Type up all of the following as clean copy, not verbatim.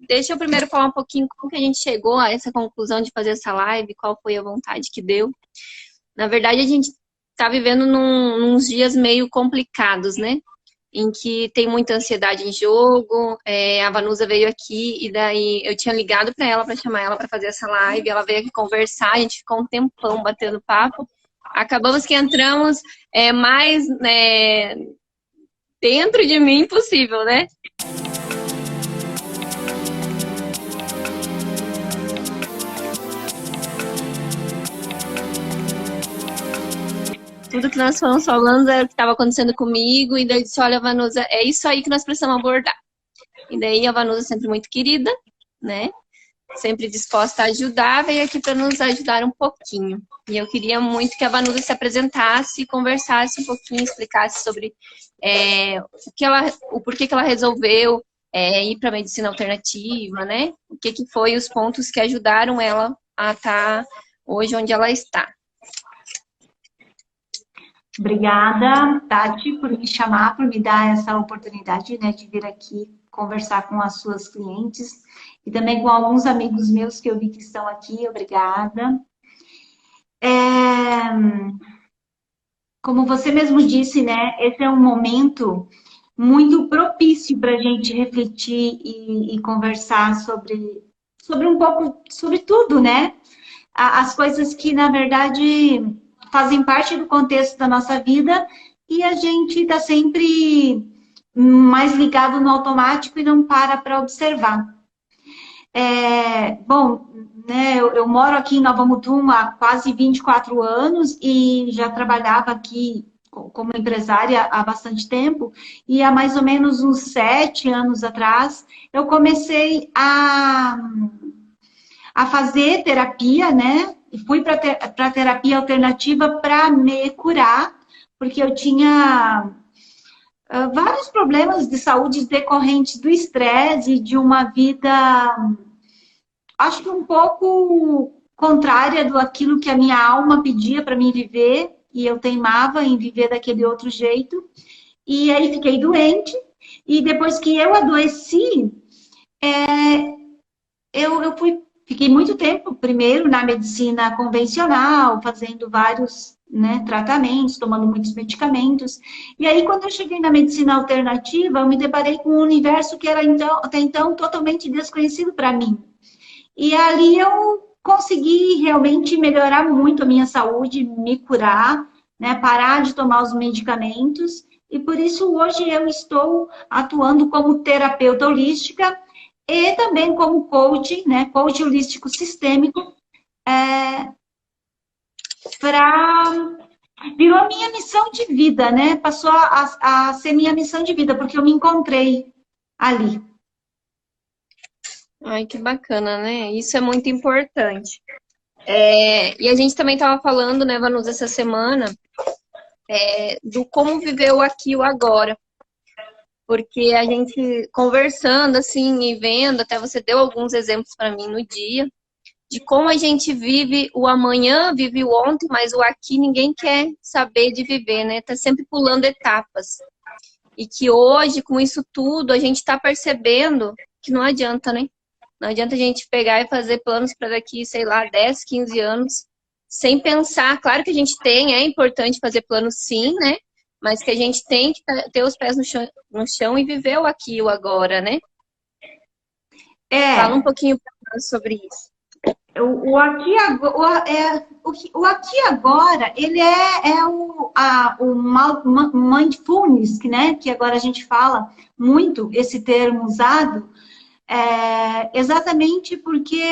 deixa eu primeiro falar um pouquinho como que a gente chegou a essa conclusão de fazer essa live, qual foi a vontade que deu. Na verdade, a gente tá vivendo uns dias meio complicados, né? Em que tem muita ansiedade em jogo. A Vanusa veio aqui e daí eu tinha ligado para ela para chamar ela para fazer essa live. Ela veio aqui conversar, a gente ficou um tempão batendo papo. Acabamos que entramos mais dentro de mim possível, né? Tudo que nós fomos falando era o que estava acontecendo comigo, e daí eu disse, olha, Vanusa, é isso aí que nós precisamos abordar. E daí a Vanusa, sempre muito querida, né? Sempre disposta a ajudar, veio aqui para nos ajudar um pouquinho. E eu queria muito que a Vanusa se apresentasse, conversasse um pouquinho, explicasse sobre o porquê que ela resolveu ir para a medicina alternativa, né? O que foi os pontos que ajudaram ela a estar hoje onde ela está. Obrigada, Tati, por me chamar, por me dar essa oportunidade, né, de vir aqui conversar com as suas clientes e também com alguns amigos meus que eu vi que estão aqui. Obrigada. Como você mesmo disse, né, esse é um momento muito propício para a gente refletir e conversar sobre um pouco, sobre tudo, né? As coisas que, na verdade, fazem parte do contexto da nossa vida e a gente está sempre mais ligado no automático e não para observar. Bom, né, eu moro aqui em Nova Mutum há quase 24 anos e já trabalhava aqui como empresária há bastante tempo, e há mais ou menos uns 7 anos atrás eu comecei a fazer terapia, né? E fui para a terapia alternativa para me curar, porque eu tinha vários problemas de saúde decorrentes do estresse e de uma vida, acho que um pouco contrária do aquilo que a minha alma pedia para mim viver, e eu teimava em viver daquele outro jeito. E aí fiquei doente, e depois que eu adoeci, fiquei muito tempo, primeiro, na medicina convencional, fazendo vários, né, tratamentos, tomando muitos medicamentos. E aí, quando eu cheguei na medicina alternativa, eu me deparei com um universo que era até então totalmente desconhecido para mim. E ali eu consegui realmente melhorar muito a minha saúde, me curar, né, parar de tomar os medicamentos. E por isso hoje eu estou atuando como terapeuta holística e também como coach, né, coach holístico sistêmico, virou a minha missão de vida, né? Passou a ser minha missão de vida, porque eu me encontrei ali. Ai, que bacana, né? Isso é muito importante. E a gente também estava falando, né, Vanusa, essa semana, do como viver o aqui e o agora. Porque a gente conversando, assim, e vendo, até você deu alguns exemplos para mim no dia, de como a gente vive o amanhã, vive o ontem, mas o aqui ninguém quer saber de viver, né? Tá sempre pulando etapas. E que hoje, com isso tudo, a gente está percebendo que não adianta, né? Não adianta a gente pegar e fazer planos para daqui, sei lá, 10, 15 anos, sem pensar. Claro que a gente tem, é importante fazer planos sim, né? Mas que a gente tem que ter os pés no chão e viver o aqui e o agora, né? Fala um pouquinho pra nós sobre isso. O aqui agora, ele é o mindfulness, né? Que agora a gente fala muito esse termo usado, exatamente porque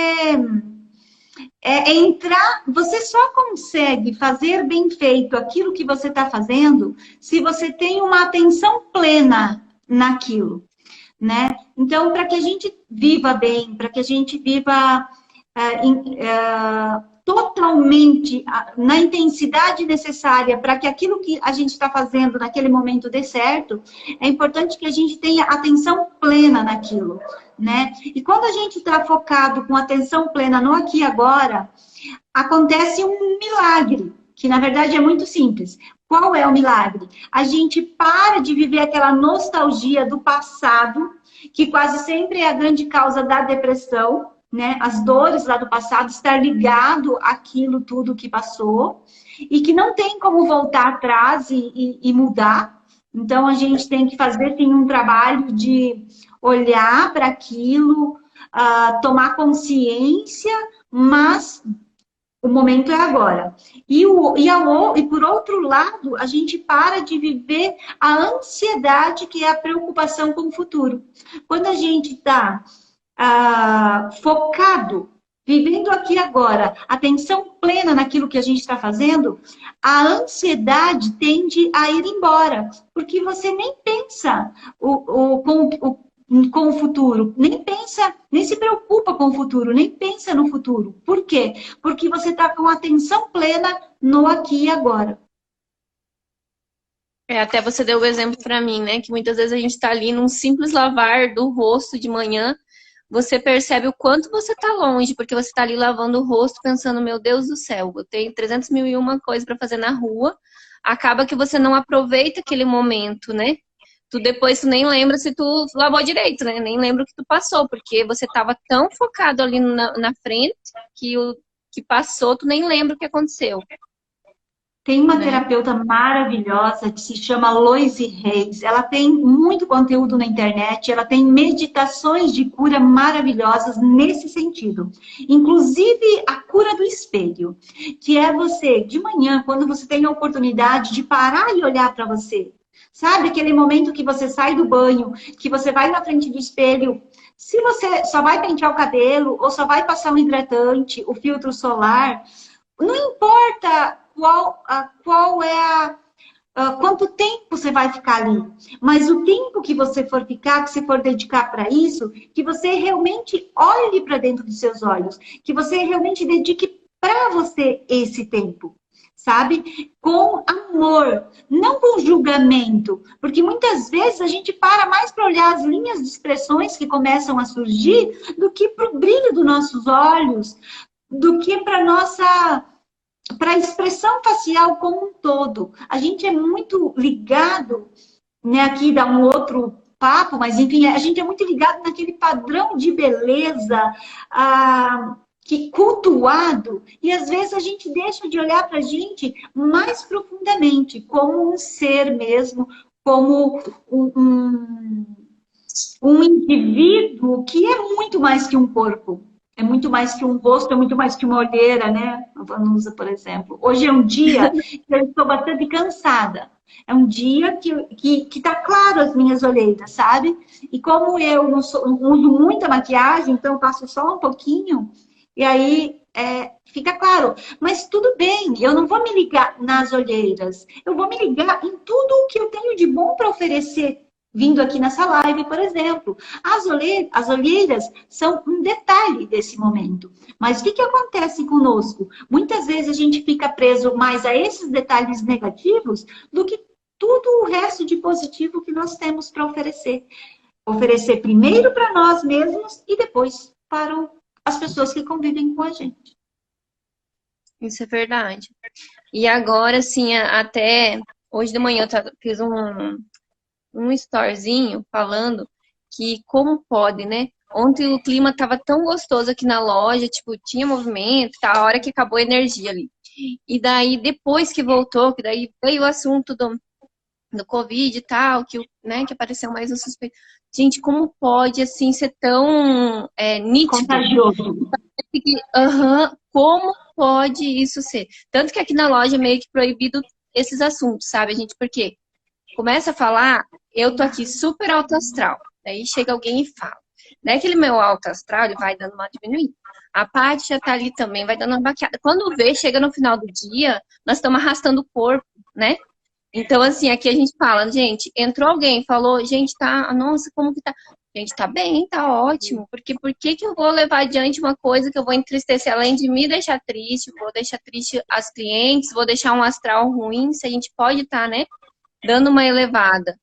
você só consegue fazer bem feito aquilo que você está fazendo se você tem uma atenção plena naquilo, né? Então, para que a gente viva bem, para que a gente viva totalmente na intensidade necessária para que aquilo que a gente está fazendo naquele momento dê certo, é importante que a gente tenha atenção plena naquilo, né? E quando a gente está focado com atenção plena no aqui e agora, acontece um milagre, que na verdade é muito simples. Qual é o milagre? A gente para de viver aquela nostalgia do passado, que quase sempre é a grande causa da depressão, né? As dores lá do passado, estar ligado àquilo tudo que passou, e que não tem como voltar atrás e mudar. Então, a gente tem que fazer, sim, um trabalho de olhar para aquilo, tomar consciência, mas o momento é agora. E por outro lado, a gente para de viver a ansiedade, que é a preocupação com o futuro. Quando a gente está focado, vivendo aqui agora, atenção plena naquilo que a gente está fazendo, a ansiedade tende a ir embora, porque você nem pensa com o futuro, nem pensa, nem se preocupa com o futuro, nem pensa no futuro. Por quê? Porque você está com atenção plena no aqui e agora. Até você deu o exemplo para mim, né? Que muitas vezes a gente está ali num simples lavar do rosto de manhã, você percebe o quanto você está longe, porque você está ali lavando o rosto pensando, meu Deus do céu, eu tenho 300 mil e uma coisas para fazer na rua, acaba que você não aproveita aquele momento, né? Tu depois tu nem lembra se tu lavou direito, né? Nem lembra o que tu passou, porque você estava tão focado ali na frente que o que passou, tu nem lembra o que aconteceu. Tem uma terapeuta maravilhosa que se chama Loise Reis. Ela tem muito conteúdo na internet, ela tem meditações de cura maravilhosas nesse sentido. Inclusive a cura do espelho, que é você, de manhã, quando você tem a oportunidade de parar e olhar para você. Sabe aquele momento que você sai do banho, que você vai na frente do espelho, se você só vai pentear o cabelo ou só vai passar um hidratante, o filtro solar, não importa quanto tempo você vai ficar ali, mas o tempo que você for ficar, que você for dedicar para isso, que você realmente olhe para dentro dos seus olhos, que você realmente dedique para você esse tempo, sabe? Com amor, não com julgamento, porque muitas vezes a gente para mais para olhar as linhas de expressões que começam a surgir do que para o brilho dos nossos olhos, do que para a expressão facial como um todo. A gente é muito ligado, né? Aqui dá um outro papo, mas enfim, a gente é muito ligado naquele padrão de beleza que cultuado, e às vezes a gente deixa de olhar para a gente mais profundamente, como um ser mesmo, como um indivíduo que é muito mais que um corpo. É muito mais que um rosto, é muito mais que uma olheira, né? A Vanusa, por exemplo. Hoje é um dia que eu estou bastante cansada. É um dia que tá claro as minhas olheiras, sabe? E como eu não uso muita maquiagem, então eu passo só um pouquinho, e aí fica claro. Mas tudo bem, eu não vou me ligar nas olheiras. Eu vou me ligar em tudo o que eu tenho de bom para oferecer vindo aqui nessa live, por exemplo. As olheiras são um detalhe desse momento. Mas o que acontece conosco? Muitas vezes a gente fica preso mais a esses detalhes negativos do que tudo o resto de positivo que nós temos para oferecer. Oferecer primeiro para nós mesmos e depois para as pessoas que convivem com a gente. Isso é verdade. E agora, assim, até hoje de manhã eu fiz um storyzinho falando que como pode, né? Ontem o clima tava tão gostoso aqui na loja, tipo, tinha movimento, tá? A hora que acabou a energia ali. E daí, depois que voltou, que daí veio o assunto do Covid e tal, né, que apareceu mais um suspeito. Gente, como pode, assim, ser tão nítido? Contagioso. Como pode isso ser? Tanto que aqui na loja é meio que proibido esses assuntos, sabe, gente? Porque começa a falar, eu tô aqui super alto astral. Daí chega alguém e fala. Daí aquele meu alto astral, ele vai dando uma diminuída. A Paty já tá ali também, vai dando uma baqueada. Quando vê, chega no final do dia, nós estamos arrastando o corpo, né? Então, assim, aqui a gente fala, gente, entrou alguém, falou, gente, tá, nossa, como que tá? Gente, tá bem, tá ótimo. Porque por que eu vou levar adiante uma coisa que eu vou entristecer, além de me deixar triste, vou deixar triste as clientes, vou deixar um astral ruim, se a gente pode estar, né, dando uma elevada.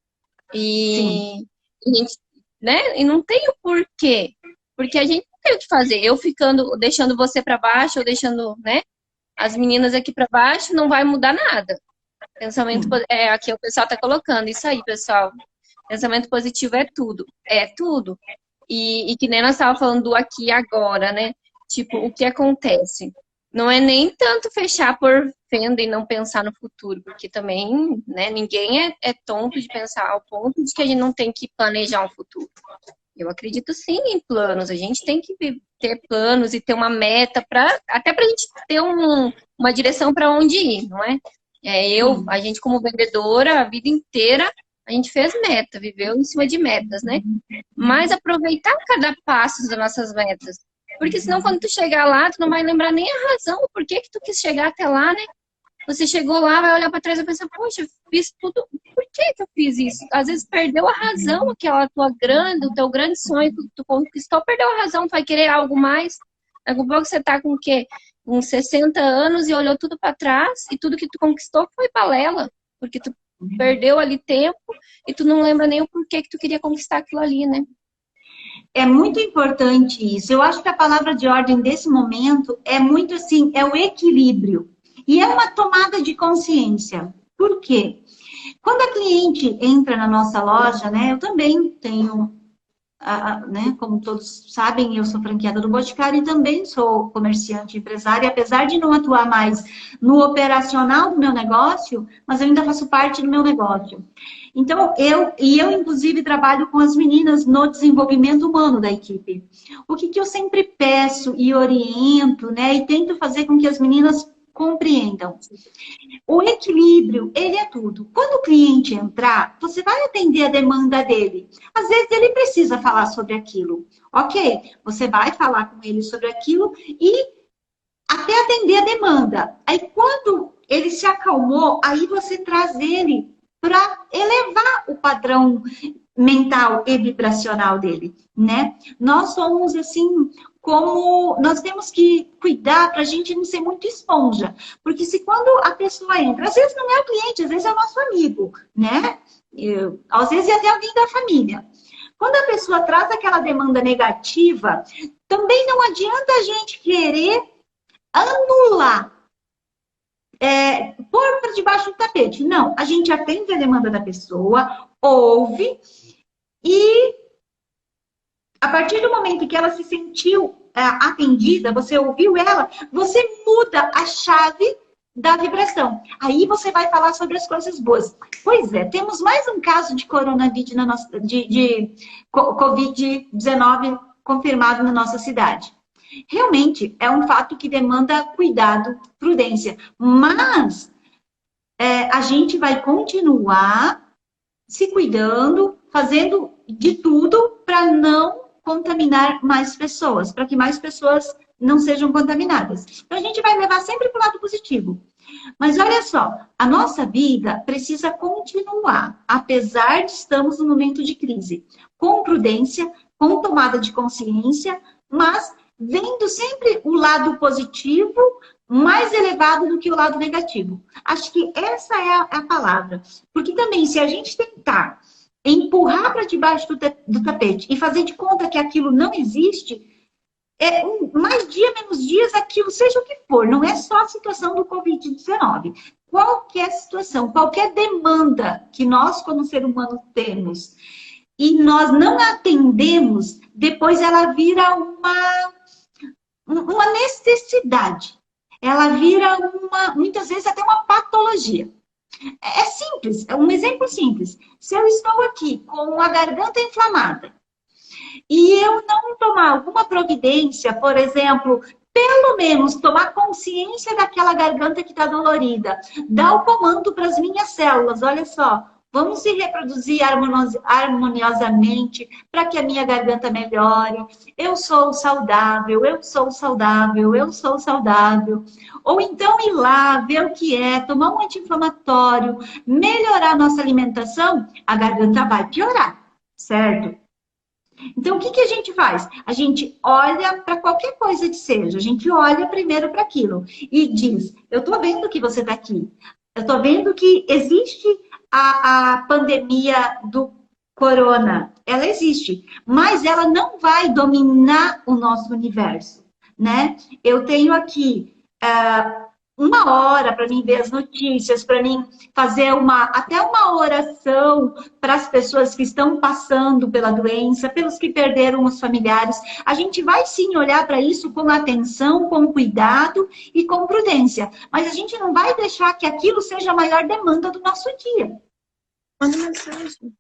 E a gente, né, e não tem o porquê. Porque a gente não tem o que fazer. Eu deixando você para baixo, ou deixando, né, as meninas aqui para baixo, não vai mudar nada. Pensamento, aqui o pessoal tá colocando isso aí, pessoal. Pensamento positivo é tudo. É tudo. E que nem nós estávamos falando do aqui e agora, né? Tipo, o que acontece? Não é nem tanto fechar por fenda e não pensar no futuro, porque também, né, ninguém é tonto de pensar ao ponto de que a gente não tem que planejar um futuro. Eu acredito sim em planos. A gente tem que ter planos e ter uma meta até para a gente ter uma direção para onde ir, não é? A gente como vendedora, a vida inteira, a gente fez meta, viveu em cima de metas, né? Mas aproveitar cada passo das nossas metas. Porque senão quando tu chegar lá, tu não vai lembrar nem a razão, por que tu quis chegar até lá, né? Você chegou lá, vai olhar para trás e pensar, poxa, eu fiz tudo, por que eu fiz isso? Às vezes perdeu a razão, aquela o teu grande sonho que tu conquistou, perdeu a razão, tu vai querer algo mais. Daqui a pouco você tá com o quê? Com 60 anos e olhou tudo para trás e tudo que tu conquistou foi balela, porque tu perdeu ali tempo e tu não lembra nem o porquê que tu queria conquistar aquilo ali, né? É muito importante isso. Eu acho que a palavra de ordem desse momento é muito assim, é o equilíbrio. E é uma tomada de consciência. Por quê? Quando a cliente entra na nossa loja, né? Eu também tenho, né? Como todos sabem, eu sou franqueada do Boticário e também sou comerciante empresária, apesar de não atuar mais no operacional do meu negócio, mas eu ainda faço parte do meu negócio. Então, eu inclusive trabalho com as meninas no desenvolvimento humano da equipe. O que eu sempre peço e oriento, né? E tento fazer com que as meninas compreendam. O equilíbrio, ele é tudo. Quando o cliente entrar, você vai atender a demanda dele. Às vezes ele precisa falar sobre aquilo. Ok, você vai falar com ele sobre aquilo e até atender a demanda. Aí quando ele se acalmou, aí você traz ele para elevar o padrão mental e vibracional dele, né? Nós somos assim, como nós temos que cuidar para a gente não ser muito esponja, porque se quando a pessoa entra, às vezes não é o cliente, às vezes é o nosso amigo, né? Às vezes é até alguém da família. Quando a pessoa traz aquela demanda negativa, também não adianta a gente querer anular, pôr para debaixo do tapete. Não, a gente atende a demanda da pessoa, ouve e a partir do momento que ela se sentiu atendida, você ouviu ela, você muda a chave da vibração. Aí você vai falar sobre as coisas boas. Pois é, temos mais um caso de coronavírus de Covid-19 confirmado na nossa cidade. Realmente é um fato que demanda cuidado, prudência, mas a gente vai continuar se cuidando, fazendo de tudo para não contaminar mais pessoas, para que mais pessoas não sejam contaminadas. Então a gente vai levar sempre para o lado positivo. Mas olha só, a nossa vida precisa continuar, apesar de estarmos num momento de crise, com prudência, com tomada de consciência, mas vendo sempre o lado positivo mais elevado do que o lado negativo. Acho que essa é a palavra. Porque também, se a gente tentar empurrar para debaixo do tapete e fazer de conta que aquilo não existe, mais dia, menos dias, aquilo, seja o que for, não é só a situação do Covid-19. Qualquer situação, qualquer demanda que nós, como ser humano, temos e nós não atendemos, depois ela vira uma necessidade. Ela vira muitas vezes até uma patologia. É simples, é um exemplo simples. Se eu estou aqui com a garganta inflamada e eu não tomar alguma providência, por exemplo, pelo menos tomar consciência daquela garganta que está dolorida, dar o comando para as minhas células, olha só, vamos se reproduzir harmoniosamente para que a minha garganta melhore. Eu sou saudável, eu sou saudável, eu sou saudável. Ou então ir lá, ver o que é, tomar um anti-inflamatório, melhorar a nossa alimentação, a garganta vai piorar, certo? Então, o que a gente faz? A gente olha para qualquer coisa que seja, a gente olha primeiro para aquilo e diz, eu estou vendo que você está aqui, eu estou vendo que existe a pandemia do corona, ela existe, mas ela não vai dominar o nosso universo, né? Eu tenho aqui uma hora para mim ver as notícias, para mim fazer até uma oração para as pessoas que estão passando pela doença, pelos que perderam os familiares. A gente vai sim olhar para isso com atenção, com cuidado e com prudência, mas a gente não vai deixar que aquilo seja a maior demanda do nosso dia. Manda mensagem.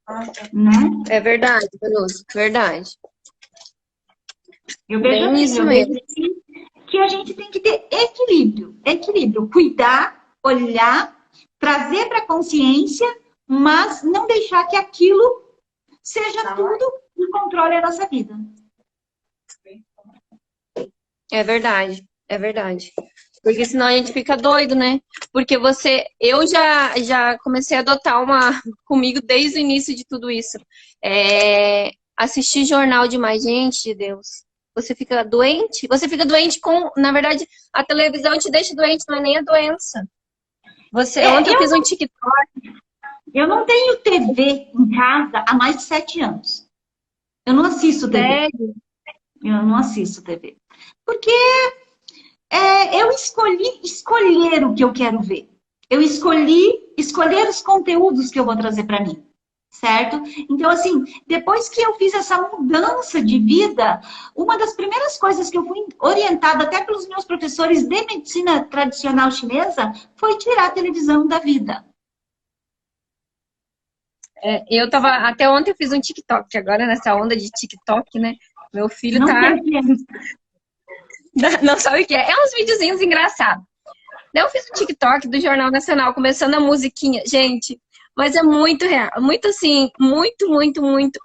Né? É verdade, Vanusa, verdade. Eu vejo Bem isso mesmo. Que a gente tem que ter equilíbrio, cuidar, olhar, trazer para a consciência, mas não deixar que aquilo seja tudo que controle a nossa vida. É verdade, é verdade. Porque senão a gente fica doido, né? Porque eu já comecei a adotar uma comigo desde o início de tudo isso. Assistir jornal demais, gente de Deus. Você fica doente na verdade, a televisão te deixa doente, não é nem a doença. Ontem eu fiz um TikTok. Eu não tenho TV em casa há mais de 7 anos. Eu não assisto TV. Sério? Eu não assisto TV. Porque eu escolhi escolher o que eu quero ver. Eu escolhi escolher os conteúdos que eu vou trazer para mim. Certo? Então, assim, depois que eu fiz essa mudança de vida, uma das primeiras coisas que eu fui orientada até pelos meus professores de medicina tradicional chinesa foi tirar a televisão da vida. Até ontem eu fiz um TikTok, agora nessa onda de TikTok, né? Meu filho não tá... Não sabe o que é. É uns videozinhos engraçados. Eu fiz um TikTok do Jornal Nacional, começando a musiquinha. Gente... Mas é muito real, muito assim, muito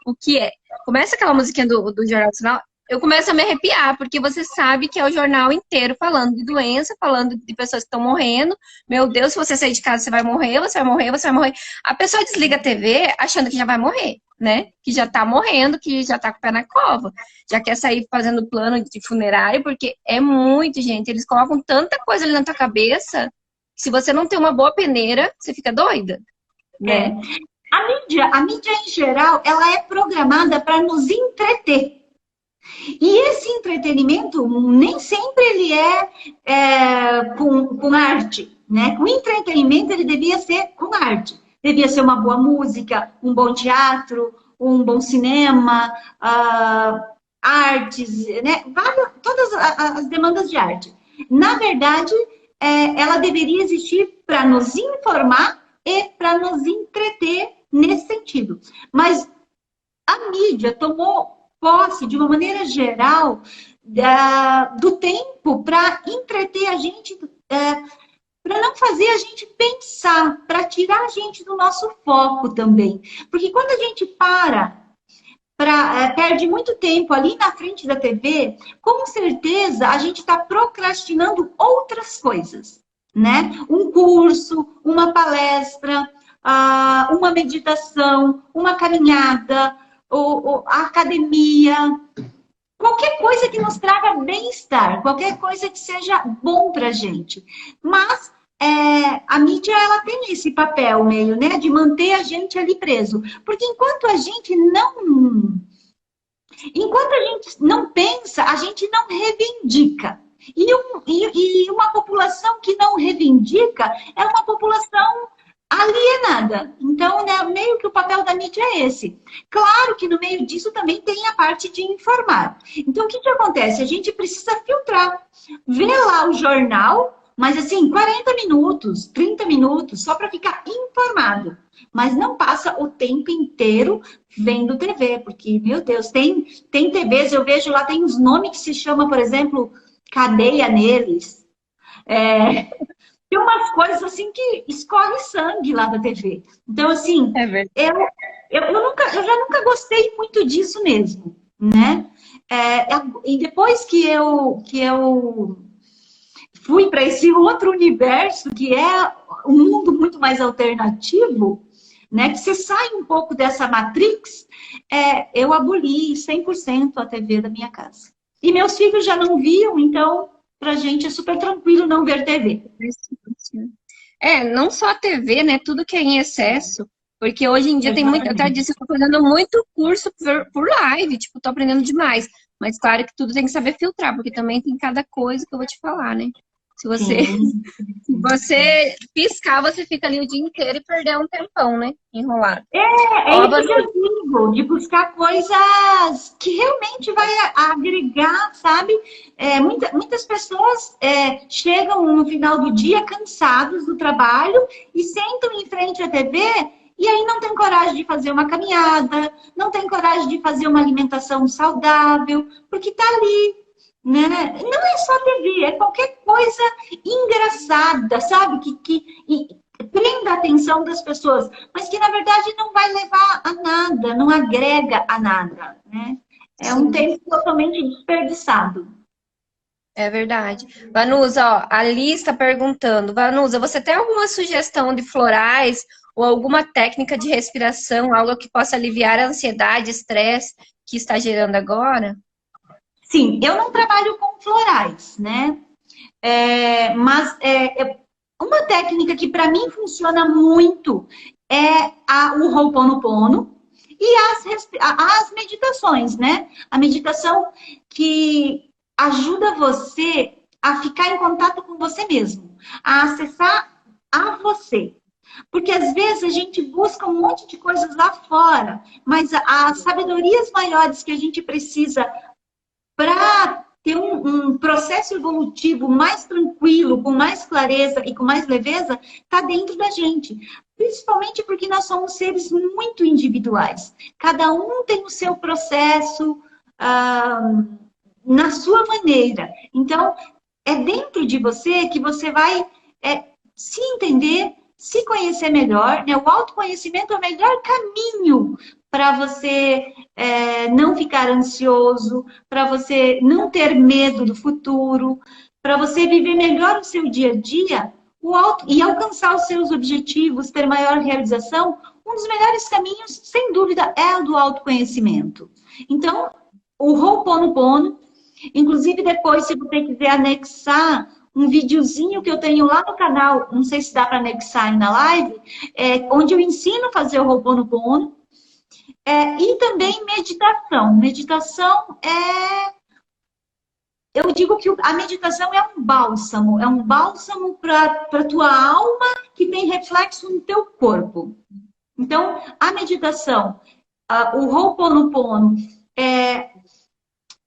o que é. Começa aquela musiquinha do Jornal Nacional, eu começo a me arrepiar, porque você sabe que é o jornal inteiro falando de doença, falando de pessoas que estão morrendo. Meu Deus, se você sair de casa, você vai morrer, você vai morrer, você vai morrer. A pessoa desliga a TV achando que já vai morrer, né? Que já tá morrendo, que já tá com o pé na cova. Já quer sair fazendo plano de funerário, porque é muito, gente. Eles colocam tanta coisa ali na tua cabeça, que se você não tem uma boa peneira, você fica doida. Né? A mídia em geral, ela é programada para nos entreter. E esse entretenimento nem sempre ele com arte, né? O entretenimento ele devia ser com arte. Devia ser uma boa música, um bom teatro, um bom cinema, artes, né? Todas as demandas de arte. Na verdade, ela deveria existir para nos informar e para nos entreter nesse sentido. Mas a mídia tomou posse, de uma maneira geral, do tempo para entreter a gente, para não fazer a gente pensar, para tirar a gente do nosso foco também. Porque quando a gente perde muito tempo ali na frente da TV, com certeza a gente está procrastinando outras coisas. Né? Um curso, uma palestra, uma meditação, uma caminhada, a academia, qualquer coisa que nos traga bem-estar, qualquer coisa que seja bom para a gente. Mas a mídia ela tem esse papel meio, né, de manter a gente ali preso, porque enquanto a gente não pensa, a gente não reivindica. E uma população que não reivindica é uma população alienada. Então, né, meio que o papel da mídia é esse. Claro que no meio disso também tem a parte de informar. Então, o que acontece? A gente precisa filtrar. Ver lá o jornal, mas assim, 40 minutos, 30 minutos, só para ficar informado. Mas não passa o tempo inteiro vendo TV, porque, meu Deus, tem TVs, eu vejo lá, tem uns nomes que se chama, por exemplo... cadeia neles. Tem umas coisas assim que escorre sangue lá da TV. Então, assim, eu já nunca gostei muito disso mesmo, né? E depois que eu fui para esse outro universo, que é um mundo muito mais alternativo, né? Que você sai um pouco dessa Matrix, eu aboli 100% a TV da minha casa. E meus filhos já não viam, então, pra gente é super tranquilo não ver TV. Não só a TV, né? Tudo que é em excesso. Porque hoje em dia tem muito... Eu até disse que eu tô fazendo muito curso por live. Tipo, tô aprendendo demais. Mas claro que tudo tem que saber filtrar, porque também tem cada coisa que eu vou te falar, né? Se você, Sim. se você piscar, você fica ali o dia inteiro e perdeu um tempão, né? Enrolado. É Ó, isso que Vanu, eu digo, de buscar coisas que realmente vai agregar, sabe? Muitas pessoas chegam no final do dia cansados do trabalho e sentam em frente à TV e aí não tem coragem de fazer uma caminhada, não tem coragem de fazer uma alimentação saudável, porque tá ali, né? Não é só TV, é qualquer coisa engraçada, sabe? Que prenda a atenção das pessoas, mas que na verdade não vai levar a nada, não agrega a nada, né? É um sim, tempo totalmente desperdiçado. é verdade. Vanusa, ó, a Liz está perguntando. Vanusa, você tem alguma sugestão de florais ou alguma técnica de respiração, algo que possa aliviar a ansiedade, estresse que está gerando agora? Sim, eu não trabalho com florais, né? Mas uma técnica que para mim funciona muito é o Ho'oponopono e as meditações, né? A meditação que ajuda você a ficar em contato com você mesmo, a acessar a você. Porque às vezes a gente busca um monte de coisas lá fora, mas as sabedorias maiores que a gente precisa para ter um processo evolutivo mais tranquilo, com mais clareza e com mais leveza, está dentro da gente. Principalmente porque nós somos seres muito individuais. Cada um tem o seu processo na sua maneira. Então, é dentro de você que você vai se entender, se conhecer melhor. Né? O autoconhecimento é o melhor caminho para você não ficar ansioso, para você não ter medo do futuro, para você viver melhor o seu dia a dia e alcançar os seus objetivos, ter maior realização. Um dos melhores caminhos, sem dúvida, é o do autoconhecimento. Então, o Ho'oponopono, inclusive depois, se você quiser anexar um videozinho que eu tenho lá no canal, não sei se dá para anexar aí na live, onde eu ensino a fazer o Ho'oponopono, e também meditação. Meditação eu digo que a meditação é um bálsamo para a tua alma que tem reflexo no teu corpo. Então, a meditação, o Ho'oponopono,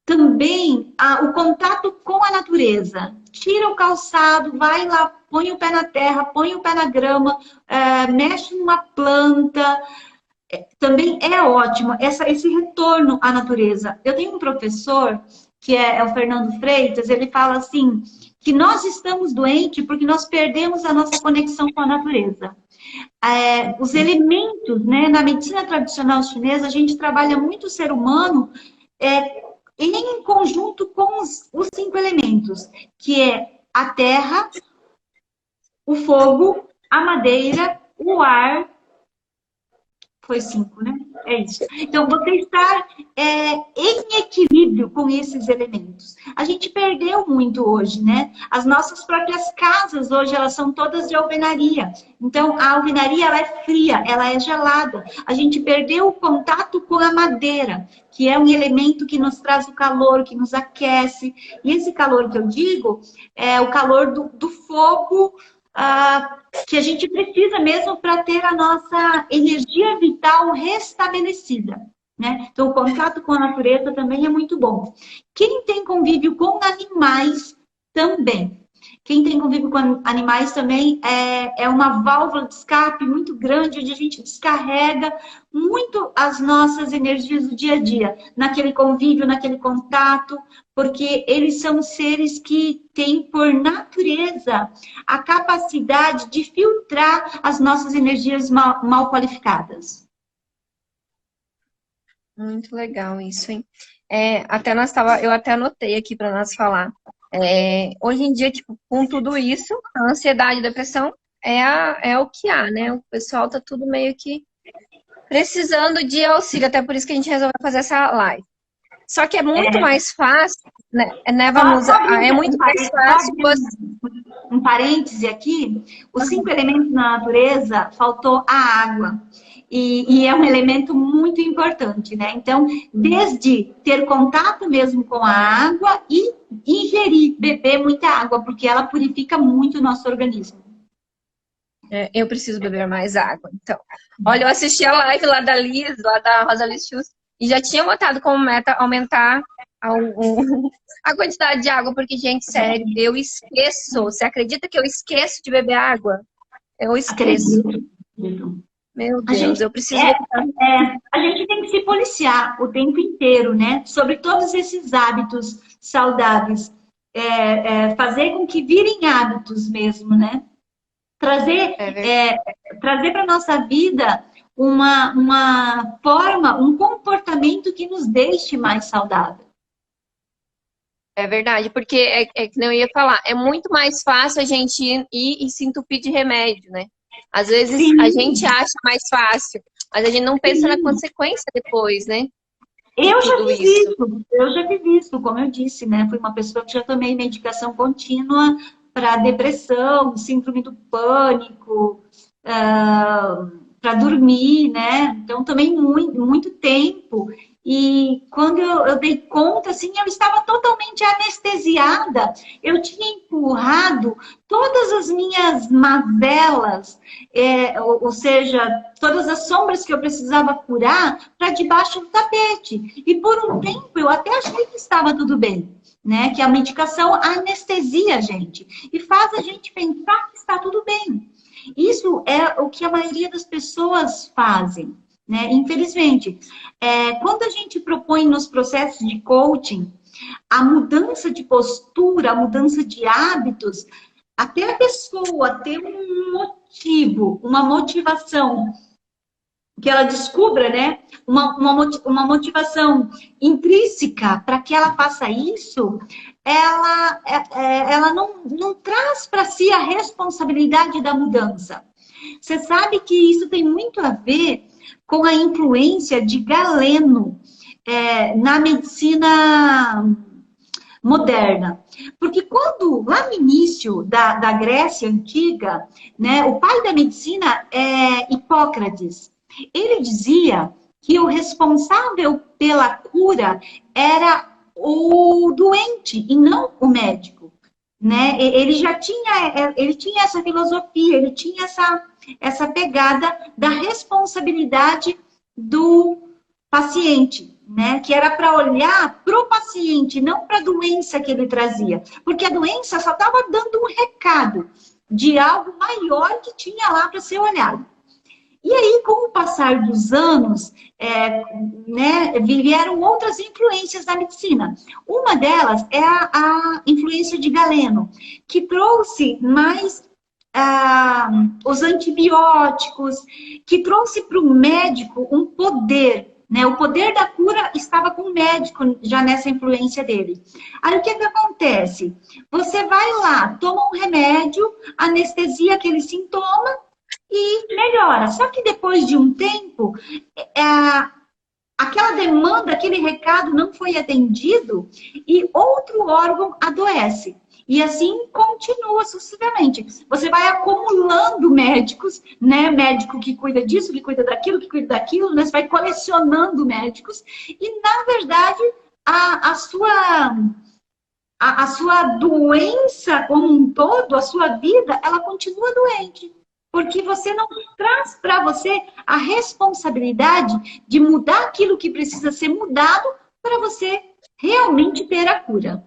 também o contato com a natureza. Tira o calçado, vai lá, põe o pé na terra, põe o pé na grama, mexe numa planta. Também é ótimo esse retorno à natureza. Eu tenho um professor, que é o Fernando Freitas, ele fala assim, que nós estamos doentes porque nós perdemos a nossa conexão com a natureza. Os elementos, né, na medicina tradicional chinesa, a gente trabalha muito o ser humano em conjunto com os 5 elementos, que é a terra, o fogo, a madeira, o ar. Foi 5, né? É isso. Então, você estar em equilíbrio com esses elementos. A gente perdeu muito hoje, né? As nossas próprias casas hoje, elas são todas de alvenaria. Então, a alvenaria, ela é fria, ela é gelada. A gente perdeu o contato com a madeira, que é um elemento que nos traz o calor, que nos aquece. E esse calor que eu digo é o calor do fogo, que a gente precisa mesmo para ter a nossa energia vital restabelecida. Né? Então, o contato com a natureza também é muito bom. Quem tem convívio com animais também. Quem tem convívio com animais também é uma válvula de escape muito grande, onde a gente descarrega muito as nossas energias do dia a dia, naquele convívio, naquele contato, porque eles são seres que têm, por natureza, a capacidade de filtrar as nossas energias mal qualificadas. Muito legal isso, hein? Eu até anotei aqui para nós falar. Hoje em dia, tipo, com tudo isso, a ansiedade e a depressão é o que há, né? O pessoal tá tudo meio que precisando de auxílio, até por isso que a gente resolveu fazer essa live. Só que é muito mais fácil, né, Vanusa? É muito mais fácil você. Um parêntese aqui, os 5 elementos na natureza, faltou a água. E é um elemento muito importante, né? Então, desde ter contato mesmo com a água e ingerir ingerir, beber muita água, porque ela purifica muito o nosso organismo. Eu preciso beber mais água, então. Olha, eu assisti a live lá da Liz, lá da Rosa Liz Chus, e já tinha botado como meta aumentar a quantidade de água, porque, gente, sério, eu esqueço. Você acredita que eu esqueço de beber água? Eu esqueço. Acredito. Meu Deus, eu preciso... A gente tem que se policiar o tempo inteiro, né? Sobre todos esses hábitos saudáveis. Fazer com que virem hábitos mesmo, né? Trazer para a nossa vida uma forma, um comportamento que nos deixe mais saudável. É verdade, porque é que eu ia falar, é muito mais fácil a gente ir e se entupir de remédio, né? Às vezes a gente acha mais fácil, mas a gente não pensa na consequência depois, né? Eu já fiz isso, como eu disse, né? Fui uma pessoa que já tomei medicação contínua para depressão, síndrome do pânico, para dormir, né? Então, tomei muito tempo. E quando eu dei conta, assim, eu estava totalmente anestesiada. Eu tinha empurrado todas as minhas mazelas, ou seja, todas as sombras que eu precisava curar para debaixo do tapete. E por um tempo eu até achei que estava tudo bem, né? Que a medicação anestesia a gente e faz a gente pensar que está tudo bem. Isso é o que a maioria das pessoas fazem, né? Infelizmente, quando a gente propõe nos processos de coaching a mudança de postura, a mudança de hábitos, até a pessoa ter um motivo, uma motivação, que ela descubra, né, uma motivação intrínseca para que ela faça isso, ela não traz para si a responsabilidade da mudança. Você sabe que isso tem muito a ver com a influência de Galeno na medicina moderna. Porque quando, lá no início da Grécia Antiga, né, o pai da medicina é Hipócrates. Ele dizia que o responsável pela cura era o doente e não o médico, né? Ele tinha essa filosofia, ele tinha essa pegada da responsabilidade do paciente, né? Que era para olhar para o paciente, não para a doença que ele trazia, porque a doença só estava dando um recado de algo maior que tinha lá para ser olhado. E aí, com o passar dos anos, né, vieram outras influências da medicina. Uma delas é a influência de Galeno, que trouxe mais os antibióticos, que trouxe para o médico um poder, né? O poder da cura estava com o médico já nessa influência dele. Aí o que acontece? Você vai lá, toma um remédio, anestesia aquele sintoma, e melhora. Só que depois de um tempo, aquela demanda, aquele recado não foi atendido e outro órgão adoece. E assim continua sucessivamente. Você vai acumulando médicos, né? Médico que cuida disso, que cuida daquilo, né? Você vai colecionando médicos. E, na verdade, a sua doença como um todo, a sua vida, ela continua doente. Porque você não traz para você a responsabilidade de mudar aquilo que precisa ser mudado para você realmente ter a cura.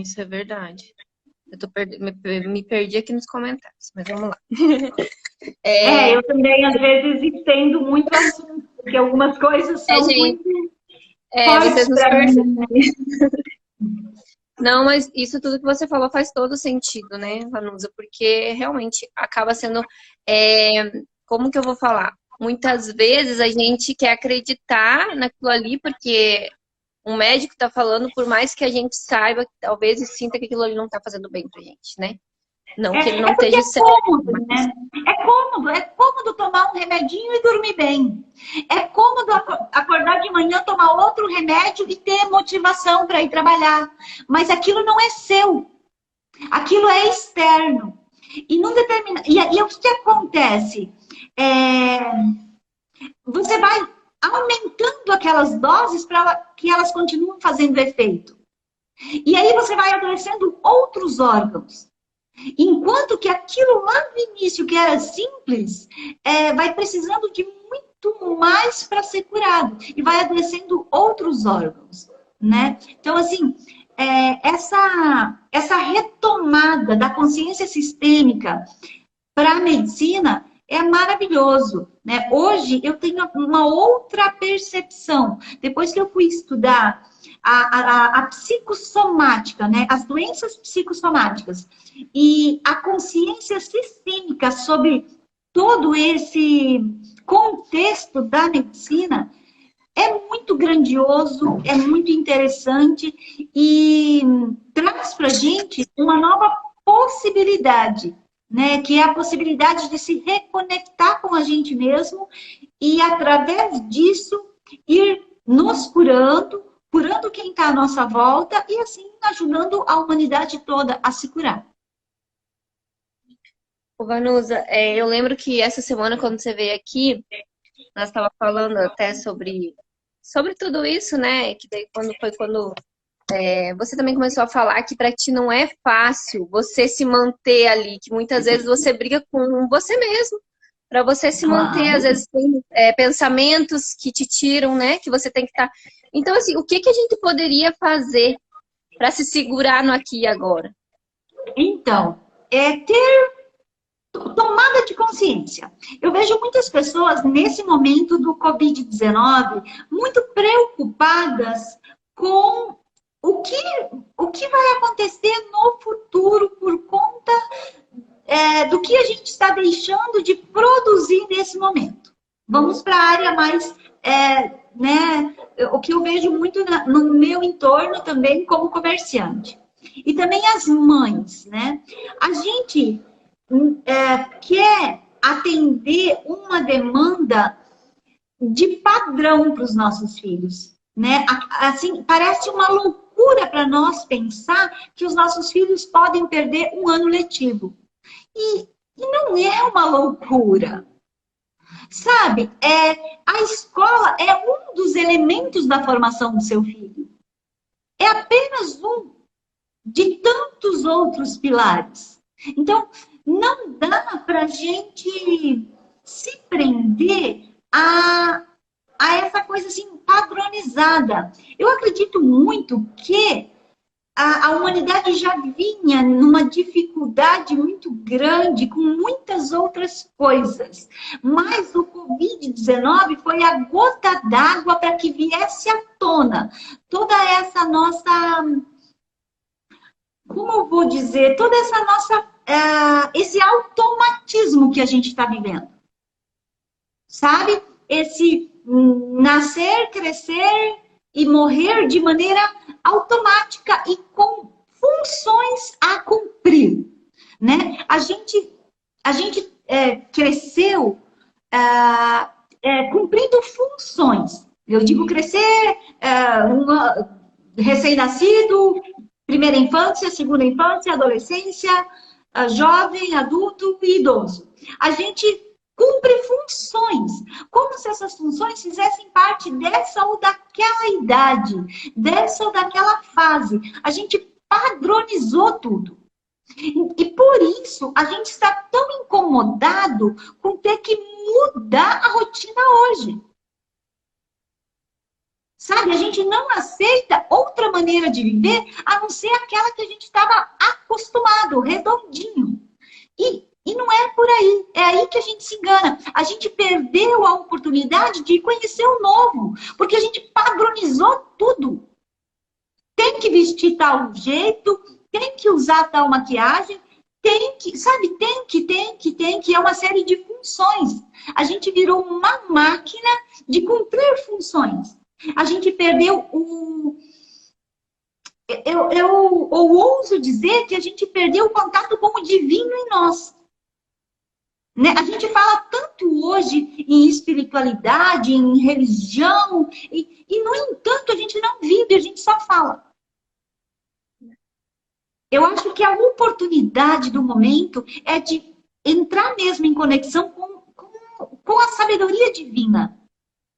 Isso é verdade. Eu me perdi aqui nos comentários, mas vamos lá. Eu também, às vezes, entendo muito assunto, porque algumas coisas são muito vocês nos percebem. Não, mas isso tudo que você falou faz todo sentido, né, Vanusa? Porque realmente acaba sendo... como que eu vou falar? Muitas vezes a gente quer acreditar naquilo ali, porque um médico está falando, por mais que a gente saiba, talvez e sinta que aquilo ali não está fazendo bem pra gente, né? Não que ele não esteja certo. Cômodo, né? É cômodo tomar um remedinho e dormir bem. É cômodo acordar de manhã, tomar outro remédio e ter motivação para ir trabalhar. Mas aquilo não é seu. Aquilo é externo. E não determina. E o que acontece? Você vai aumentando aquelas doses para que elas continuem fazendo efeito. E aí você vai adoecendo outros órgãos. Enquanto que aquilo lá no início, que era simples, vai precisando de muito mais para ser curado. E vai adoecendo outros órgãos, né? Então, assim, essa retomada da consciência sistêmica para a medicina é maravilhoso, né? Hoje eu tenho uma outra percepção. Depois que eu fui estudar a psicossomática, né? As doenças psicossomáticas e a consciência sistêmica sobre todo esse contexto da medicina, é muito grandioso, é muito interessante e traz para a gente uma nova possibilidade, né? Que é a possibilidade de se reconectar com a gente mesmo e, através disso, ir nos curando, curando quem está à nossa volta e, assim, ajudando a humanidade toda a se curar. Ô, Vanusa, eu lembro que essa semana, quando você veio aqui, nós estávamos falando até sobre tudo isso, né? Que daí quando você também começou a falar que para ti não é fácil você se manter ali, que muitas vezes você briga com você mesmo. Para você se manter, às vezes tem pensamentos que te tiram, né? Que você tem que estar. Então, assim, o que a gente poderia fazer para se segurar no aqui e agora? Então, ter tomada de consciência. Eu vejo muitas pessoas nesse momento do Covid-19 muito preocupadas com o que vai acontecer no futuro por conta do que a gente está deixando de produzir nesse momento. Vamos para a área mais, né, o que eu vejo muito no meu entorno também como comerciante. E também as mães, né? A gente quer atender uma demanda de padrão para os nossos filhos, né? Assim, parece uma loucura para nós pensar que os nossos filhos podem perder um ano letivo. E não é uma loucura. Sabe, a escola é um dos elementos da formação do seu filho. É apenas um de tantos outros pilares. Então, não dá para a gente se prender a essa coisa assim padronizada. Eu acredito muito que a humanidade já vinha numa dificuldade muito grande com muitas outras coisas. Mas o Covid-19 foi a gota d'água para que viesse à tona toda essa nossa... Como eu vou dizer? Toda essa nossa... esse automatismo que a gente está vivendo. Sabe? Esse nascer, crescer e morrer de maneira automática e com funções a cumprir, né? A gente cresceu cumprindo funções. Eu digo crescer, recém-nascido, primeira infância, segunda infância, adolescência, jovem, adulto e idoso. A gente cumpre funções, como se essas funções fizessem parte dessa ou daquela idade, dessa ou daquela fase. A gente padronizou tudo. E por isso a gente está tão incomodado com ter que mudar a rotina hoje. Sabe, a gente não aceita outra maneira de viver a não ser aquela que a gente estava acostumado, redondinho. E não é por aí. É aí que a gente se engana. A gente perdeu a oportunidade de conhecer o novo. Porque a gente padronizou tudo. Tem que vestir tal jeito, tem que usar tal maquiagem, tem que, sabe, tem que. É uma série de funções. A gente virou uma máquina de cumprir funções. A gente perdeu o... Eu ouso dizer que a gente perdeu o contato com o divino em nós. Né? A gente fala tanto hoje em espiritualidade, em religião, e no entanto a gente não vive, a gente só fala. Eu acho que a oportunidade do momento é de entrar mesmo em conexão com a sabedoria divina,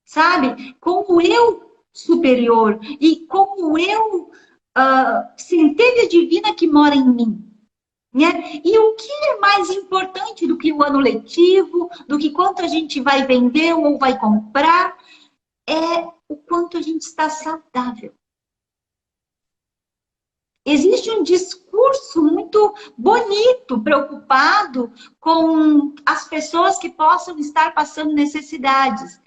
sabe? Com o eu superior e com o eu centelha divina que mora em mim. Né? E o que é mais importante do que o ano letivo, do que quanto a gente vai vender ou vai comprar, é o quanto a gente está saudável. Existe um discurso muito bonito, preocupado com as pessoas que possam estar passando necessidades.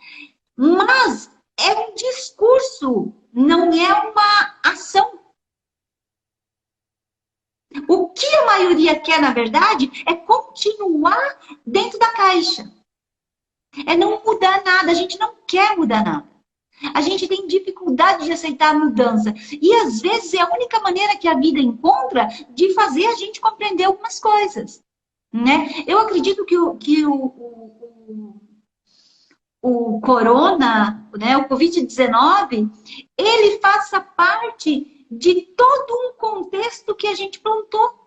Mas é um discurso, não é uma ação. O que a maioria quer, na verdade, é continuar dentro da caixa. É não mudar nada. A gente não quer mudar nada. A gente tem dificuldade de aceitar a mudança. E às vezes é a única maneira que a vida encontra de fazer a gente compreender algumas coisas. Né? Eu acredito que o corona, né, o Covid-19, ele faça parte de todo um contexto que a gente plantou.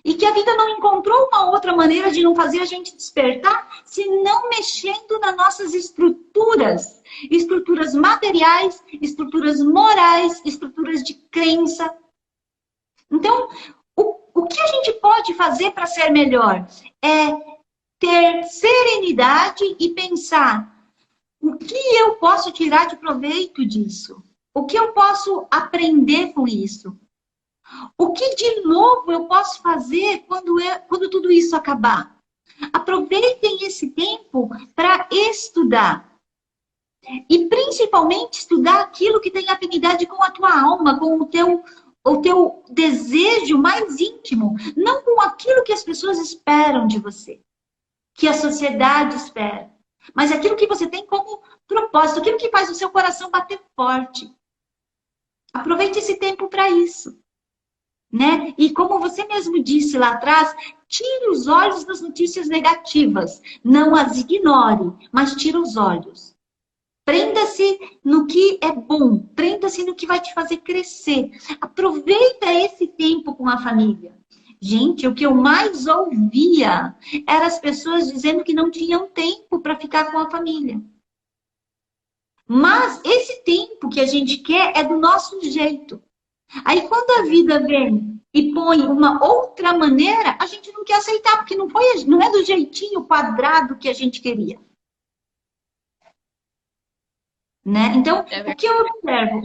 E que a vida não encontrou uma outra maneira de não fazer a gente despertar, senão mexendo nas nossas estruturas. Estruturas materiais, estruturas morais, estruturas de crença. Então, o que a gente pode fazer para ser melhor? É ter serenidade e pensar: o que eu posso tirar de proveito disso? O que eu posso aprender com isso? O que de novo eu posso fazer quando tudo isso acabar? Aproveitem esse tempo para estudar. E principalmente estudar aquilo que tem afinidade com a tua alma, com o teu desejo mais íntimo. Não com aquilo que as pessoas esperam de você. Que a sociedade espera. Mas aquilo que você tem como propósito. Aquilo que faz o seu coração bater forte. Aproveite esse tempo para isso. Né? E como você mesmo disse lá atrás, tire os olhos das notícias negativas. Não as ignore, mas tire os olhos. Prenda-se no que é bom. Prenda-se no que vai te fazer crescer. Aproveita esse tempo com a família. Gente, o que eu mais ouvia eram as pessoas dizendo que não tinham tempo para ficar com a família. Mas esse tempo que a gente quer é do nosso jeito. Aí quando a vida vem e põe uma outra maneira, a gente não quer aceitar, porque não é do jeitinho quadrado que a gente queria. Né? Então, o que eu observo?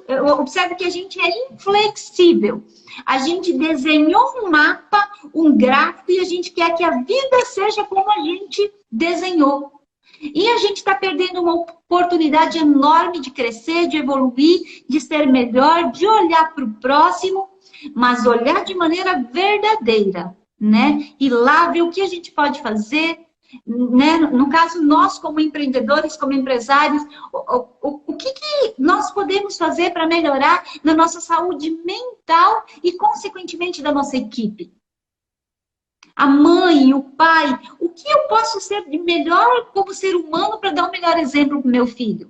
Eu observo que a gente é inflexível. A gente desenhou um mapa, um gráfico, e a gente quer que a vida seja como a gente desenhou. E a gente está perdendo uma oportunidade enorme de crescer, de evoluir, de ser melhor, de olhar para o próximo, mas olhar de maneira verdadeira, né? E lá ver o que a gente pode fazer, né? No caso, nós como empreendedores, como empresários, o que nós podemos fazer para melhorar na nossa saúde mental e, consequentemente, da nossa equipe? A mãe, o pai, o que eu posso ser de melhor como ser humano para dar um melhor exemplo para o meu filho?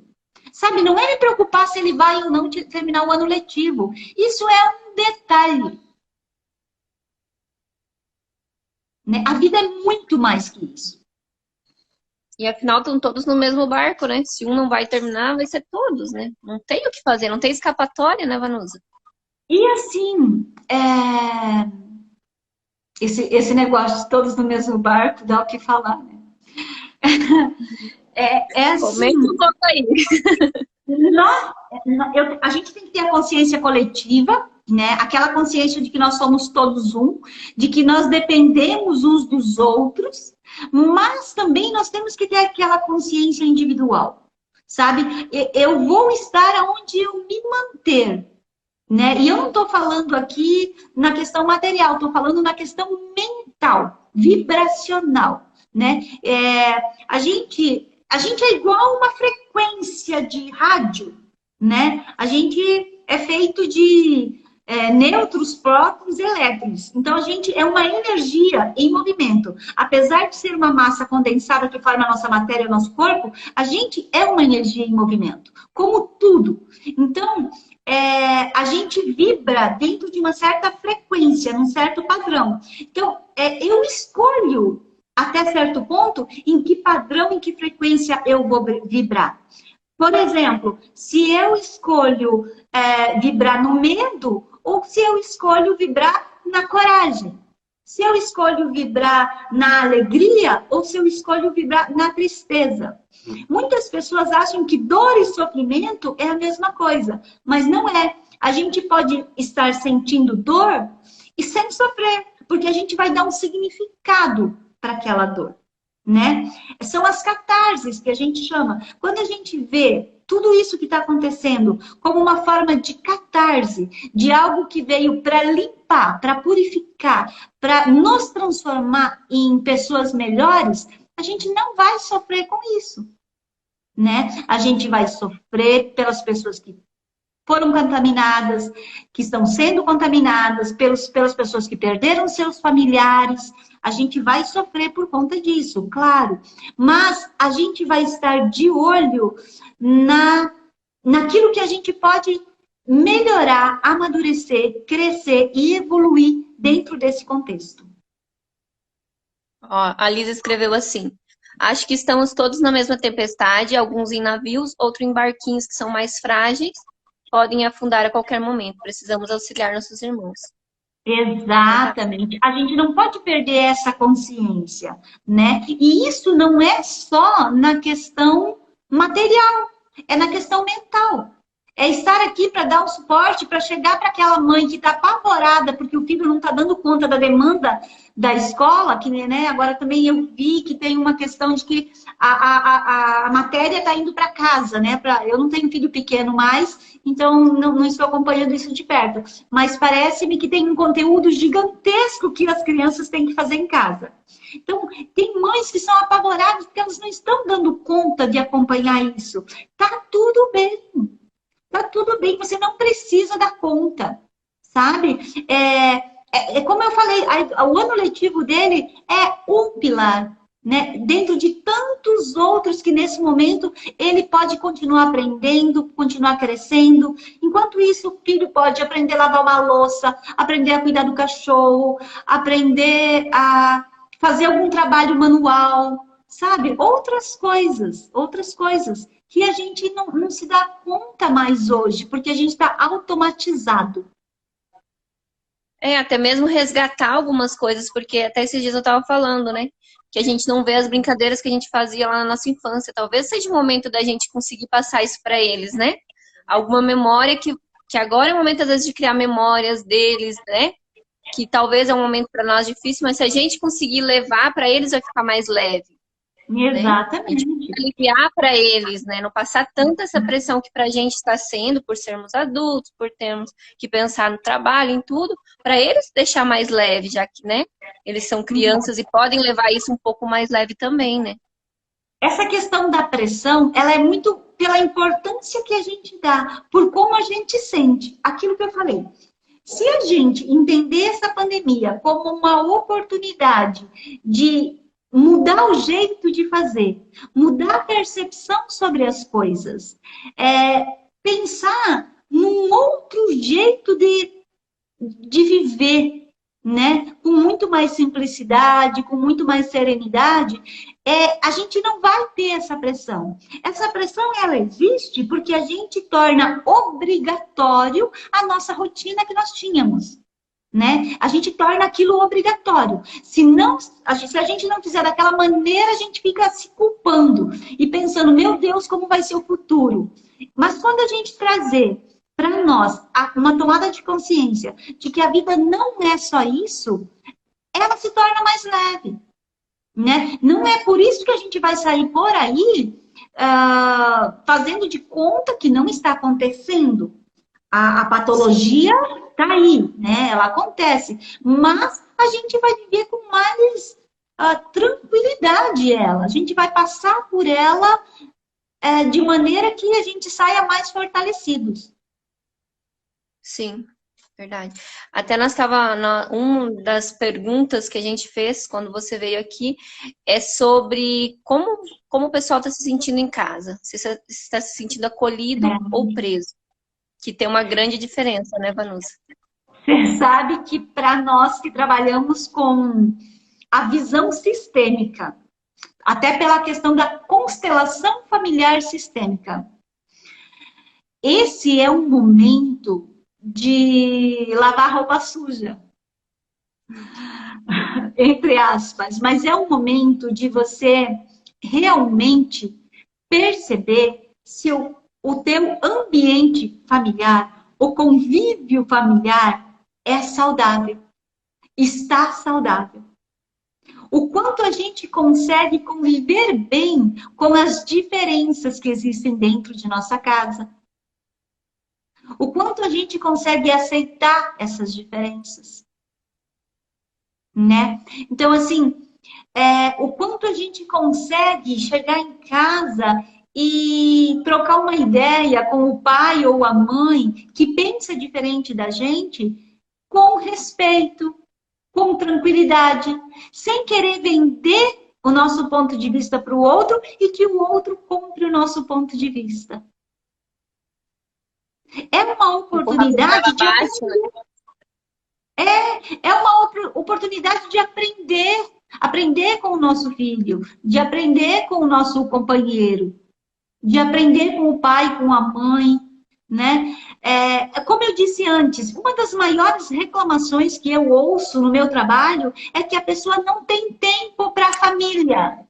Sabe, não é me preocupar se ele vai ou não terminar o ano letivo. Isso é um detalhe. Né? A vida é muito mais que isso. E afinal estão todos no mesmo barco, né? Se um não vai terminar, vai ser todos, né? Não tem o que fazer, não tem escapatória, né, Vanusa? E assim, esse negócio de todos no mesmo barco dá o que falar, né? Assim. Comenta um pouco aí. A gente tem que ter a consciência coletiva, né? Aquela consciência de que nós somos todos um, de que nós dependemos uns dos outros, mas também nós temos que ter aquela consciência individual, sabe? Eu vou estar onde eu me manter, né? E eu não estou falando aqui na questão material, estou falando na questão mental, vibracional, né? A gente é igual uma frequência de rádio, né? A gente é feito de nêutrons, prótons e elétrons. Então, a gente é uma energia em movimento. Apesar de ser uma massa condensada que forma a nossa matéria, o nosso corpo, a gente é uma energia em movimento, como tudo. Então, a gente vibra dentro de uma certa frequência, num certo padrão. Então, eu escolho até certo ponto em que padrão, em que frequência eu vou vibrar. Por exemplo, se eu escolho vibrar no medo ou se eu escolho vibrar na coragem. Se eu escolho vibrar na alegria ou se eu escolho vibrar na tristeza. Muitas pessoas acham que dor e sofrimento é a mesma coisa, mas não é. A gente pode estar sentindo dor e sem sofrer, porque a gente vai dar um significado para aquela dor, né? São as catarses que a gente chama. Quando a gente vê tudo isso que está acontecendo como uma forma de catarse, de algo que veio para limpar, para purificar, para nos transformar em pessoas melhores, a gente não vai sofrer com isso, né? A gente vai sofrer pelas pessoas que foram contaminadas, que estão sendo contaminadas, pelas pessoas que perderam seus familiares. A gente vai sofrer por conta disso, claro. Mas a gente vai estar de olho naquilo que a gente pode melhorar, amadurecer, crescer e evoluir dentro desse contexto. Ó, a Lisa escreveu assim: acho que estamos todos na mesma tempestade, alguns em navios, outros em barquinhos que são mais frágeis, podem afundar a qualquer momento. Precisamos auxiliar nossos irmãos. Exatamente. A gente não pode perder essa consciência, né? E isso não é só na questão material, é na questão mental. É estar aqui para dar um suporte, para chegar para aquela mãe que está apavorada porque o filho não está dando conta da demanda da escola, que, né, agora também eu vi que tem uma questão de que a matéria está indo para casa, né? Eu não tenho filho pequeno mais, então não estou acompanhando isso de perto. Mas parece-me que tem um conteúdo gigantesco que as crianças têm que fazer em casa. Então, tem mães que são apavoradas porque elas não estão dando conta de acompanhar isso. Tá tudo bem. Tá tudo bem, você não precisa dar conta, sabe? Como eu falei, o ano letivo dele é um pilar, né? Dentro de tantos outros que nesse momento ele pode continuar aprendendo, continuar crescendo. Enquanto isso, o filho pode aprender a lavar uma louça, aprender a cuidar do cachorro, aprender a fazer algum trabalho manual, sabe? Outras coisas que a gente não se dá conta mais hoje, porque a gente está automatizado. Até mesmo resgatar algumas coisas, porque até esses dias eu estava falando, né? Que a gente não vê as brincadeiras que a gente fazia lá na nossa infância. Talvez seja o momento da gente conseguir passar isso para eles, né? Alguma memória que agora é o momento, às vezes, de criar memórias deles, né? Que talvez é um momento para nós difícil, mas se a gente conseguir levar para eles, vai ficar mais leve. Exatamente. Né? Aliviar para eles, né? Não passar tanta essa pressão que para a gente está sendo, por sermos adultos, por termos que pensar no trabalho, em tudo, para eles deixar mais leve, já que, né? Eles são crianças e podem levar isso um pouco mais leve também, né? Essa questão da pressão, ela é muito pela importância que a gente dá, por como a gente sente. Aquilo que eu falei. Se a gente entender essa pandemia como uma oportunidade de mudar o jeito de fazer, mudar a percepção sobre as coisas, pensar num outro jeito de viver, né? Com muito mais simplicidade, com muito mais serenidade, a gente não vai ter essa pressão. Essa pressão, ela existe porque a gente torna obrigatório a nossa rotina que nós tínhamos. Né? A gente torna aquilo obrigatório. Se a gente não fizer daquela maneira, a gente fica se culpando e pensando, meu Deus, como vai ser o futuro? Mas quando a gente trazer para nós uma tomada de consciência de que a vida não é só isso, ela se torna mais leve. Né? Não é por isso que a gente vai sair por aí fazendo de conta que não está acontecendo. A patologia está aí, né? Ela acontece. Mas a gente vai viver com mais tranquilidade ela. A gente vai passar por ela de maneira que a gente saia mais fortalecidos. Sim, verdade. Até uma das perguntas que a gente fez quando você veio aqui é sobre como o pessoal está se sentindo em casa. Se está se sentindo acolhido ou preso. Que tem uma grande diferença, né, Vanusa? Você sabe que para nós que trabalhamos com a visão sistêmica, até pela questão da constelação familiar sistêmica, esse é um momento de lavar roupa suja, entre aspas, mas é um momento de você realmente perceber se o teu ambiente familiar, o convívio familiar é saudável, está saudável. O quanto a gente consegue conviver bem com as diferenças que existem dentro de nossa casa. O quanto a gente consegue aceitar essas diferenças, né? Então, assim, o quanto a gente consegue chegar em casa e trocar uma ideia com o pai ou a mãe que pensa diferente da gente, com respeito, com tranquilidade, sem querer vender o nosso ponto de vista para o outro e que o outro compre o nosso ponto de vista. É uma oportunidade de aprender. É uma oportunidade de aprender. Aprender com o nosso filho, de aprender com o nosso companheiro, de aprender com o pai, com a mãe, né? Como eu disse antes, uma das maiores reclamações que eu ouço no meu trabalho é que a pessoa não tem tempo para a família.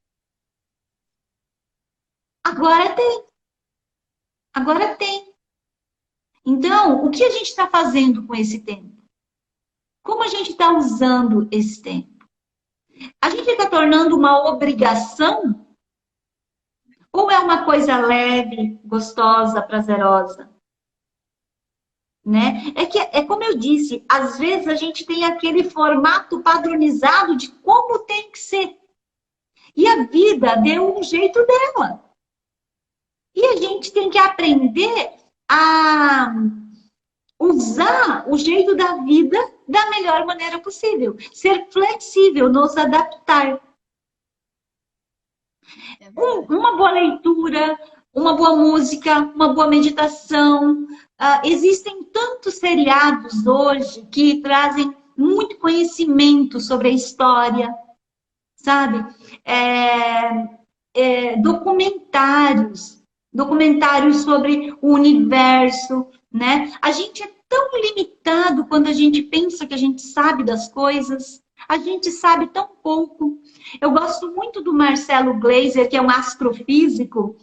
Agora tem. Agora tem. Então, o que a gente está fazendo com esse tempo? Como a gente está usando esse tempo? A gente está tornando uma obrigação? Ou é uma coisa leve, gostosa, prazerosa? Né? É como eu disse, às vezes a gente tem aquele formato padronizado de como tem que ser. E a vida deu um jeito dela. E a gente tem que aprender a usar o jeito da vida da melhor maneira possível. Ser flexível, nos adaptar. Uma boa leitura, uma boa música, uma boa meditação. Existem tantos seriados hoje que trazem muito conhecimento sobre a história, sabe? Documentários sobre o universo, né? A gente é tão limitado quando a gente pensa que a gente sabe das coisas. A gente sabe tão pouco. Eu gosto muito do Marcelo Gleiser, que é um astrofísico,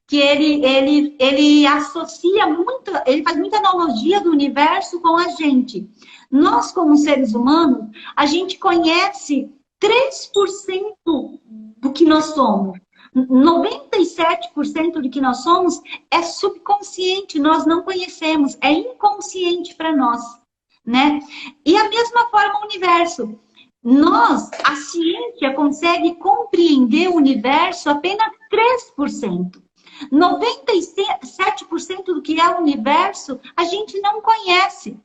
que ele associa muito, ele faz muita analogia do universo com a gente. Nós, como seres humanos, a gente conhece 3% do que nós somos. 97% do que nós somos é subconsciente, nós não conhecemos, é inconsciente para nós, né? E a mesma forma o universo. A ciência consegue compreender o universo apenas 3%. 97% do que é o universo a gente não conhece.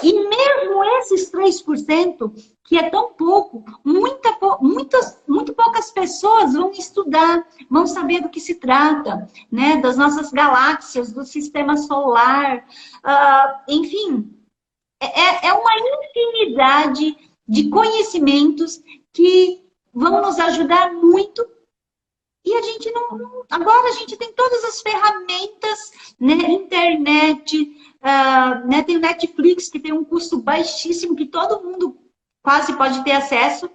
E mesmo esses 3%, que é tão pouco, muito poucas pessoas vão estudar, vão saber do que se trata, né? Das nossas galáxias, do sistema solar, enfim, é uma infinidade de conhecimentos que vão nos ajudar muito. E a gente agora a gente tem todas as ferramentas, né? Internet, né? Tem o Netflix, que tem um custo baixíssimo, que todo mundo quase pode ter acesso.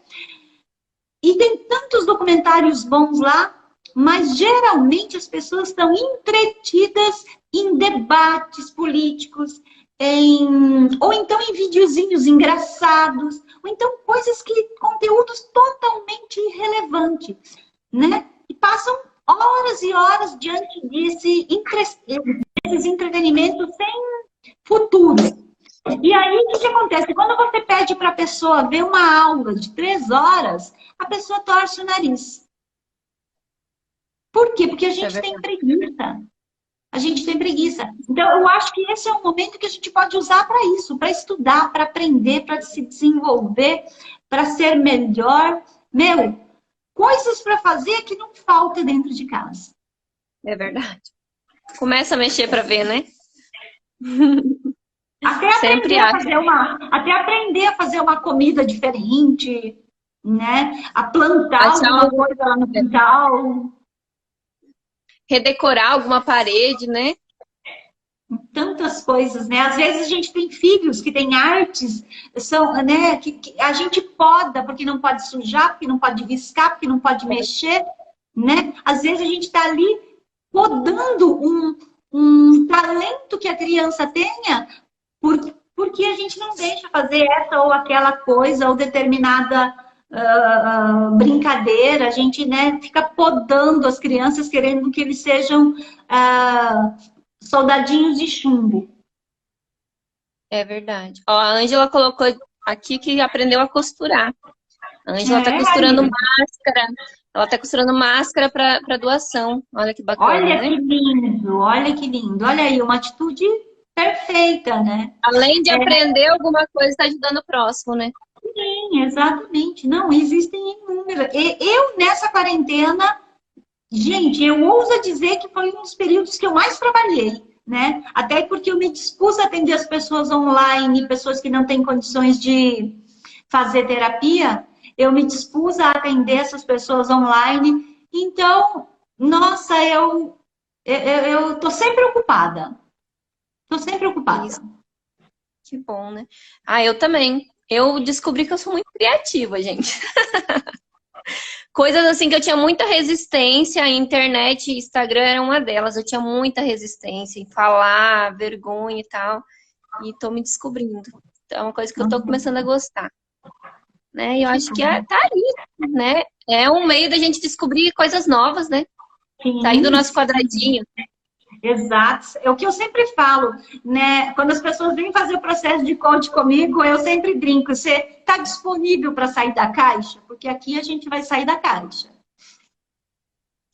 E tem tantos documentários bons lá, mas geralmente as pessoas estão entretidas em debates políticos, ou então em videozinhos engraçados, ou então conteúdos totalmente irrelevantes, né? E passam horas e horas diante desses entretenimentos sem futuro. E aí, o que acontece? Quando você pede para a pessoa ver uma aula de 3 horas, a pessoa torce o nariz. Por quê? Porque a gente tem preguiça. A gente tem preguiça. Então, eu acho que esse é um momento que a gente pode usar para isso, para estudar, para aprender, para se desenvolver, para ser melhor. Coisas para fazer que não falta dentro de casa. É verdade. Começa a mexer para ver, né? Até aprender a fazer uma comida diferente, né? A plantar alguma coisa lá no quintal. Redecorar alguma parede, né? tantas coisas, né? Às vezes a gente tem filhos que têm artes, são, né, que a gente poda porque não pode sujar, porque não pode riscar, porque não pode mexer, né? Às vezes a gente está ali podando um talento que a criança tenha porque a gente não deixa fazer essa ou aquela coisa ou determinada brincadeira, a gente, né, fica podando as crianças querendo que eles sejam soldadinhos de chumbo. É verdade. Ó, a Ângela colocou aqui que aprendeu a costurar. A Ângela tá costurando máscara. Ela tá costurando máscara para doação. Olha que bacana, olha né? que lindo, olha que lindo. Olha aí, uma atitude perfeita, né? Além de aprender alguma coisa, está ajudando o próximo, né? Sim, exatamente. Não, existem inúmeras. Eu, nessa quarentena, gente, eu ouso dizer que foi um dos períodos que eu mais trabalhei, né? Até porque eu me dispus a atender as pessoas online, pessoas que não têm condições de fazer terapia, eu me dispus a atender essas pessoas online. Então, nossa, eu tô sempre ocupada. Tô sempre ocupada. Isso, que bom, né? Ah, eu também. Eu descobri que eu sou muito criativa, gente. Coisas assim que eu tinha muita resistência, a internet e Instagram era uma delas. Eu tinha muita resistência em falar, vergonha e tal. E tô me descobrindo. Então, é uma coisa que eu tô começando a gostar. Né? E eu acho que tá aí, né? É um meio da gente descobrir coisas novas, né? Sair do nosso quadradinho. Exato. É o que eu sempre falo, né? Quando as pessoas vêm fazer o processo de coach comigo, eu sempre brinco. Você está disponível para sair da caixa? Porque aqui a gente vai sair da caixa.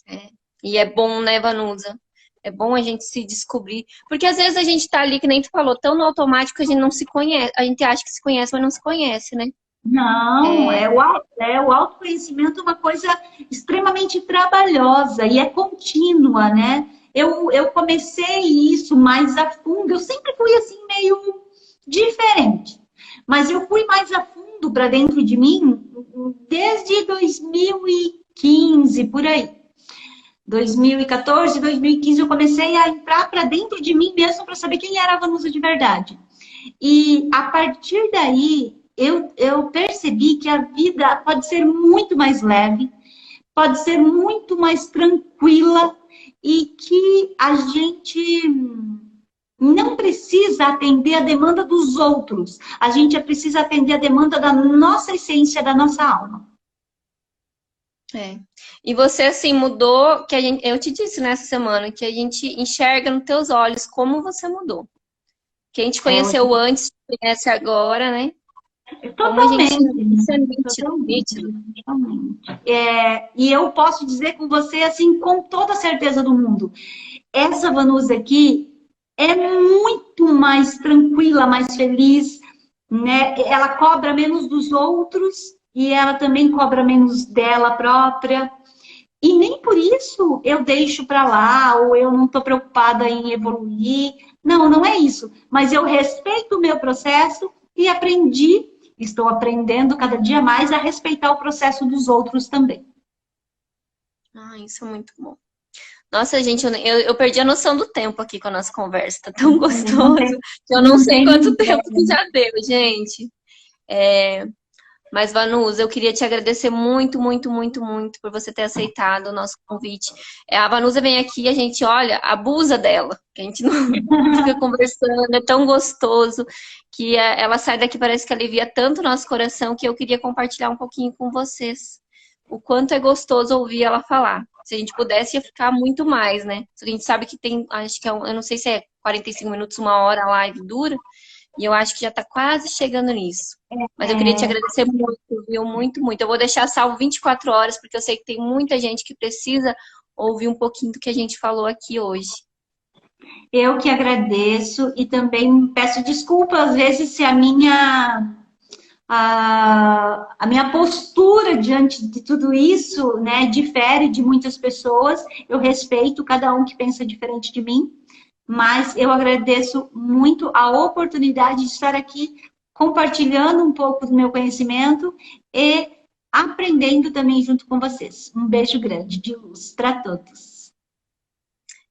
É. E é bom, né, Vanusa? É bom a gente se descobrir. Porque às vezes a gente tá ali, que nem tu falou, tão no automático que a gente não se conhece. A gente acha que se conhece, mas não se conhece, né? Não, o autoconhecimento é uma coisa extremamente trabalhosa e é contínua, né? Eu comecei isso mais a fundo, eu sempre fui assim meio diferente, mas eu fui mais a fundo para dentro de mim desde 2015, por aí. 2014, 2015 eu comecei a entrar para dentro de mim mesmo para saber quem era a Vanusa de verdade. E a partir daí, eu percebi que a vida pode ser muito mais leve, pode ser muito mais tranquila e que a gente não precisa atender a demanda dos outros. A gente precisa atender a demanda da nossa essência, da nossa alma. É. E você, assim, mudou, que eu te disse nessa semana, que a gente enxerga nos teus olhos como você mudou. Quem te conheceu antes, te conhece agora, né? Como a gente... Isso é nítido, nítido. Totalmente. E eu posso dizer com você, assim, com toda a certeza do mundo, essa Vanusa aqui é muito mais tranquila, mais feliz, né? Ela cobra menos dos outros e ela também cobra menos dela própria. E nem por isso eu deixo para lá ou eu não estou preocupada em evoluir. Não, não é isso. Mas eu respeito o meu processo e estou aprendendo cada dia mais a respeitar o processo dos outros também. Ah, isso é muito bom. Nossa, gente, eu perdi a noção do tempo aqui com a nossa conversa. Tá tão gostoso que eu não sei quanto tempo que já deu, gente. Mas, Vanusa, eu queria te agradecer muito, muito, muito, muito por você ter aceitado o nosso convite. A Vanusa vem aqui e a gente, olha, abusa dela. Que a gente não fica conversando, é tão gostoso que ela sai daqui, parece que alivia tanto o nosso coração que eu queria compartilhar um pouquinho com vocês. O quanto é gostoso ouvir ela falar. Se a gente pudesse, ia ficar muito mais, né? A gente sabe que tem, acho que eu não sei se é 45 minutos, uma hora a live dura. E eu acho que já tá quase chegando nisso. Mas eu queria te agradecer muito, viu? Muito, muito. Eu vou deixar salvo 24 horas, porque eu sei que tem muita gente que precisa ouvir um pouquinho do que a gente falou aqui hoje. Eu que agradeço e também peço desculpa, às vezes, se a minha postura diante de tudo isso, né, difere de muitas pessoas. Eu respeito cada um que pensa diferente de mim. Mas eu agradeço muito a oportunidade de estar aqui compartilhando um pouco do meu conhecimento e aprendendo também junto com vocês. Um beijo grande de luz para todos.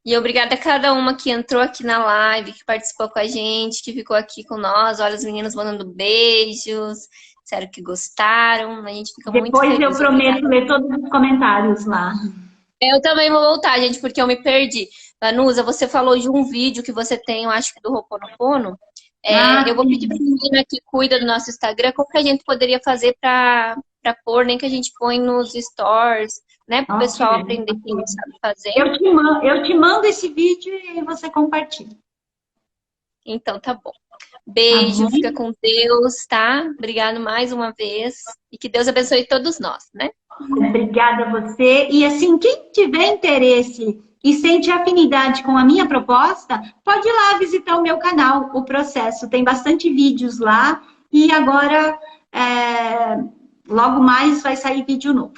E obrigada a cada uma que entrou aqui na live, que participou com a gente, que ficou aqui com nós. Olha, os meninos mandando beijos, disseram que gostaram. A gente fica muito Depois eu feliz. prometo Obrigada. ler todos os comentários lá. Eu também vou voltar, gente, porque eu me perdi. Vanusa, você falou de um vídeo que você tem, eu acho que do Ho'oponopono. Ah, Eu vou pedir para a sim. menina que cuida do nosso Instagram como que a gente poderia fazer para pôr, nem que a gente põe nos stores, né? Para o Ok, pessoal aprender o que a ok. gente sabe fazer. Eu te mando esse vídeo e aí você compartilha. Então, tá bom. Tá Beijo, bom? fica com Deus, tá? Obrigado mais uma vez. E que Deus abençoe todos nós, né? Obrigada a você. E assim, quem tiver interesse e sente afinidade com a minha proposta, pode ir lá visitar o meu canal, O Processo. Tem bastante vídeos lá e agora, logo mais, vai sair vídeo novo.